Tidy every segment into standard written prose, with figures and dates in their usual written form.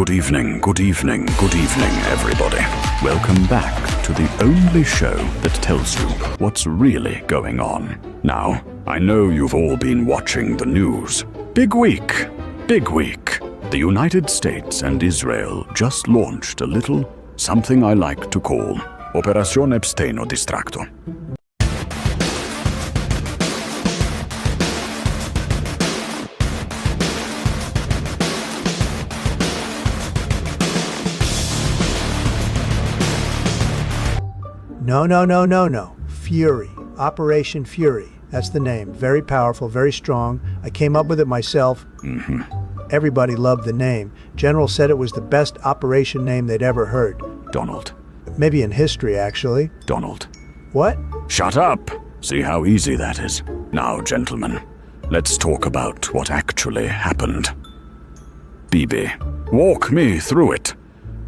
Good evening, good evening, good evening, everybody. Welcome back to the only show that tells you what's really going on. Now, I know you've all been watching the news. Big week, big week. The United States and Israel just launched a little something I like to call Operación Epstein o DISTRACTO. No. Fury. Operation Fury. That's the name. Very powerful, very strong. I came up with it myself. Everybody loved the name. General said it was the best operation name they'd ever heard. Donald. Maybe in history, actually. Donald. What? Shut up! See how easy that is. Now, gentlemen, let's talk about what actually happened. Bibi, walk me through it.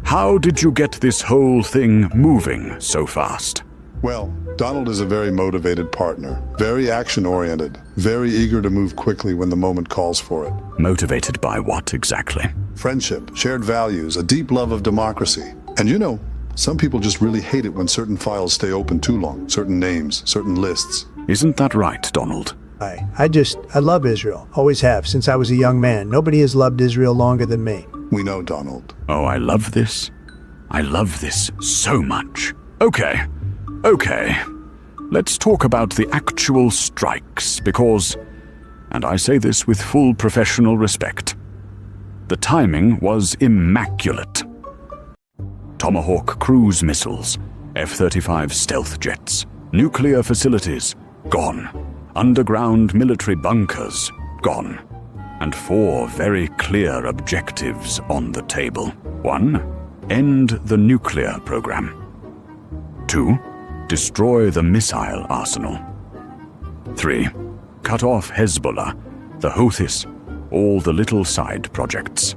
How did you get this whole thing moving so fast? Well, Donald is a very motivated partner, very action-oriented, very eager to move quickly when the moment calls for it. Motivated by what exactly? Friendship, shared values, a deep love of democracy. And you know, some people just really hate it when certain files stay open too long, certain names, certain lists. Isn't that right, Donald? I love Israel. Always have, since I was a young man. Nobody has loved Israel longer than me. We know, Donald. Oh, I love this. I love this so much. Okay. Let's talk about the actual strikes, because, and I say this with full professional respect, the timing was immaculate. Tomahawk cruise missiles, F-35 stealth jets, nuclear facilities, gone. Underground military bunkers, gone. And 4 very clear objectives on the table. 1, end the nuclear program. 2, destroy the missile arsenal. 3, cut off Hezbollah, the Houthis, all the little side projects.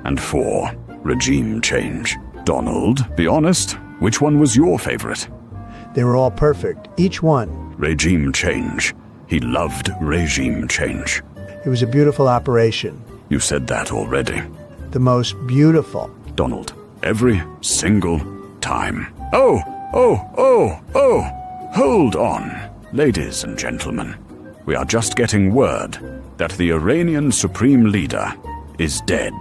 And 4, regime change. Donald, be honest, which one was your favorite? They were all perfect, each one. Regime change. He loved regime change. It was a beautiful operation. You said that already. The most beautiful. Donald, every single time. Oh, hold on. Ladies and gentlemen, we are just getting word that the Iranian Supreme Leader is dead.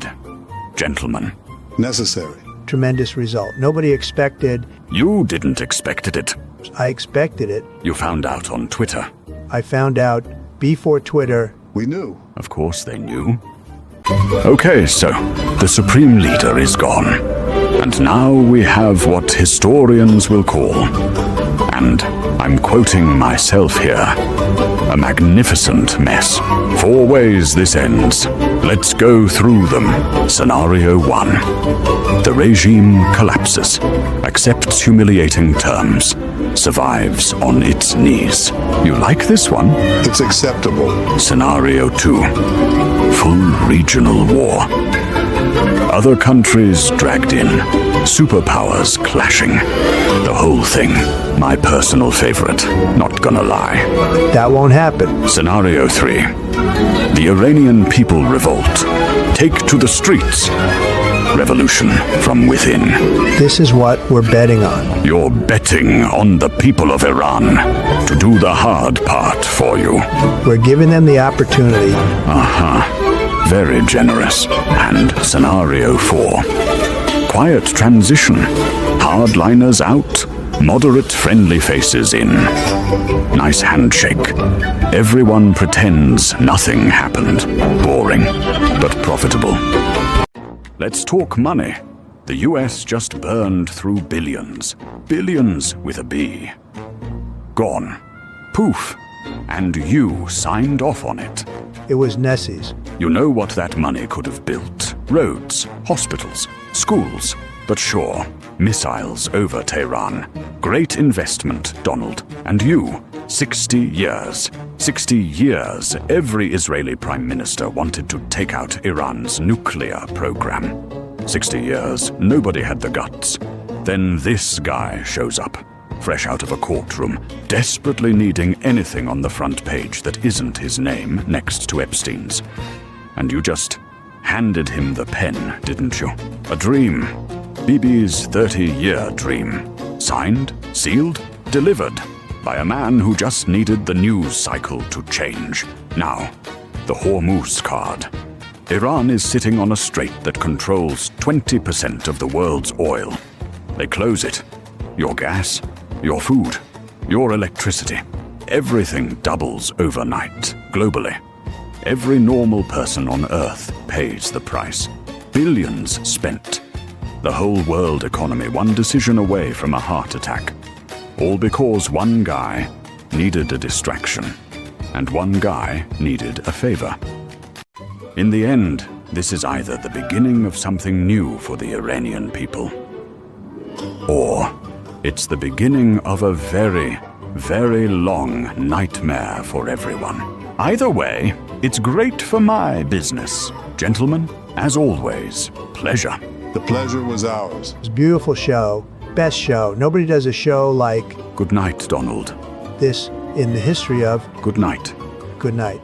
Gentlemen. Necessary. Tremendous result. Nobody expected. You didn't expect it. I expected it. You found out on Twitter. I found out before Twitter. We knew. Of course they knew. Okay, so the Supreme Leader is gone. And now we have what historians will call, and I'm quoting myself here, a magnificent mess. 4 ways this ends. Let's go through them. Scenario 1. The regime collapses, accepts humiliating terms, survives on its knees. You like this one? It's acceptable. Scenario 2. Full regional war. Other countries dragged in, superpowers clashing. The whole thing, my personal favorite, not gonna lie. That won't happen. Scenario 3. The Iranian people revolt. Take to the streets. Revolution from within. This is what we're betting on. You're betting on the people of Iran to do the hard part for you. We're giving them the opportunity. Very generous. And scenario 4. Quiet transition. Hardliners out. Moderate friendly faces in. Nice handshake. Everyone pretends nothing happened. Boring, but profitable. Let's talk money. The US just burned through billions. Billions with a B. Gone. Poof. And you signed off on it. It was Nessie's. You know what that money could have built. Roads, hospitals, schools. But sure, missiles over Tehran. Great investment, Donald. And you, 60 years. 60 years, every Israeli prime minister wanted to take out Iran's nuclear program. 60 years, nobody had the guts. Then this guy shows up, fresh out of a courtroom, desperately needing anything on the front page that isn't his name next to Epstein's. And you just handed him the pen, didn't you? A dream. Bibi's 30-year dream. Signed, sealed, delivered by a man who just needed the news cycle to change. Now, the Hormuz card. Iran is sitting on a strait that controls 20% of the world's oil. They close it. Your gas, your food, your electricity. Everything doubles overnight, globally. Every normal person on Earth pays the price. Billions spent. The whole world economy one decision away from a heart attack. All because one guy needed a distraction, and one guy needed a favor. In the end, this is either the beginning of something new for the Iranian people, or it's the beginning of a very, very long nightmare for everyone. Either way, it's great for my business. Gentlemen, as always, pleasure. The pleasure was ours. It was a beautiful show. Best show. Nobody does a show like Good night, Donald. this in the history of Good night. Good Night.